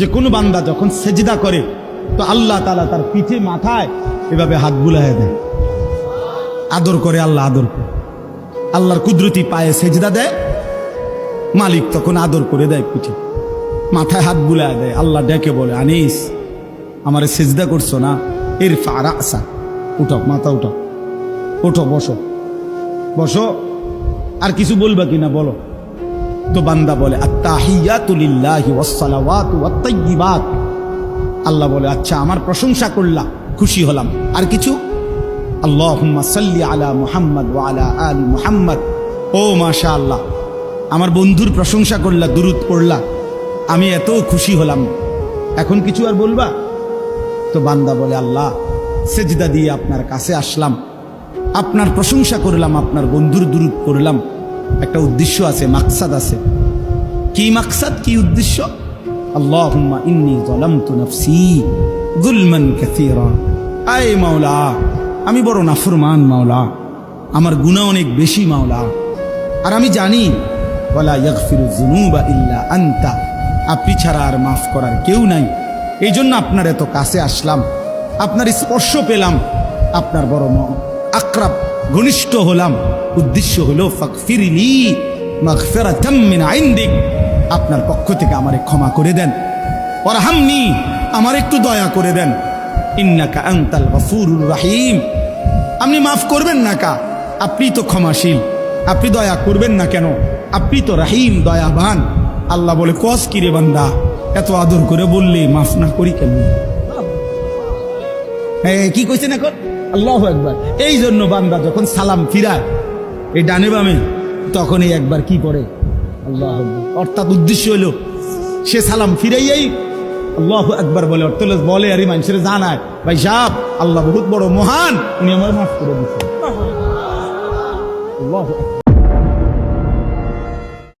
যে কোনো বান্দা যখন সেজদা করে তো আল্লাহ তাআলা তার পিঠে মাথায় এভাবে হাত বুলায় দেয়, আদর করে। আল্লাহ আদর করে, আল্লাহর কুদরতি পায়ে সেজদা দেয়, মালিক তখন আদর করে দেয়, পিঠে মাথায় হাত বুলায় দেয়। আল্লাহ ডেকে বলে, আনিস আমারে সেজদা করছো না, ইরফা রাসা, উঠো, মাথা উঠো, ওঠো, বসো বসো। আর কিছু বলবা কিনা বলো। তো বান্দা বলে আত্তাহিয়াতু লিল্লাহি ওয়াসসালাওয়াতু ওয়াত-তাইয়্যিবাত। আল্লাহ বলে, আচ্ছা আমার প্রশংসা করলা, খুশি হলাম, আর কিছু? আল্লাহুম্মা সাল্লি আলা মুহাম্মদ ওয়া আলা আলি মুহাম্মদ। ও মাশাআল্লাহ, আমার বন্ধুর প্রশংসা করলা, দুরূদ পড়লা, আমি এত খুশি হলাম, এখন কিছু আর বলবা? তো বান্দা বলে, আল্লাহ সেজদা দিয়ে আপনার কাছে আসলাম, আপনার প্রশংসা করলাম, আপনার বন্ধুর দুরূদ পড়লাম, একটা উদ্দেশ্য আছে, মাকসাদ আছে। কি মাকসাদ, কি উদ্দেশ্য? আল্লাহুম্মা ইন্নী যালামতু নাফসি যুলমান কাসীরা। আয় মাওলা, আমি বড় নাফরমান মাওলা, আমার গুনাহ অনেক বেশি মাওলা, আর আমি জানি ওয়ালা ইয়াগফিরু যুনুবা ইল্লা আনতা, আপনি ছাড়া আর মাফ করার কেউ নাই। এই জন্য আপনার এত কাছে আসলাম, আপনার স্পর্শ পেলাম, আপনার বড় আকরাব ঘনিষ্ঠ হলাম। উদ্দেশ্য হলো ফাগফিরলি মাগফিরাতাম মিন ইনদিক, আপনার পক্ষ থেকে আমারে ক্ষমা করে দেন, ওয়ারহামনি, আমার একটু দয়া করে দেন, ইন্নাকা আনতাল গফুরুর রহিম, আপনি মাফ করবেন না কা, আপনি তো ক্ষমাশীল, আপনি দয়া করবেন না কেন, আপনি তো রহিম, দয়াবান। আল্লাহ বলে, কস কিরে বান্দা, এত আদর করে বললে মাফ না করি কেন? কি কইছেন এখন? আল্লাহু আকবার। এই জন্য বান্দা যখন সালাম ফিরায় এই ডানে বামে, তখন এই একবার কি করে আল্লাহু আকবার, অর্থাৎ উদ্দেশ্য হলো সে সালাম ফিরাইয়াই আল্লাহু আকবার বলে, অর্থ বলে আর মানুষের জানায়, ভাই সাহেব আল্লাহ বহুত বড় মহান, উনি আমার মাফ করে দিচ্ছেন। আল্লাহু আকবার।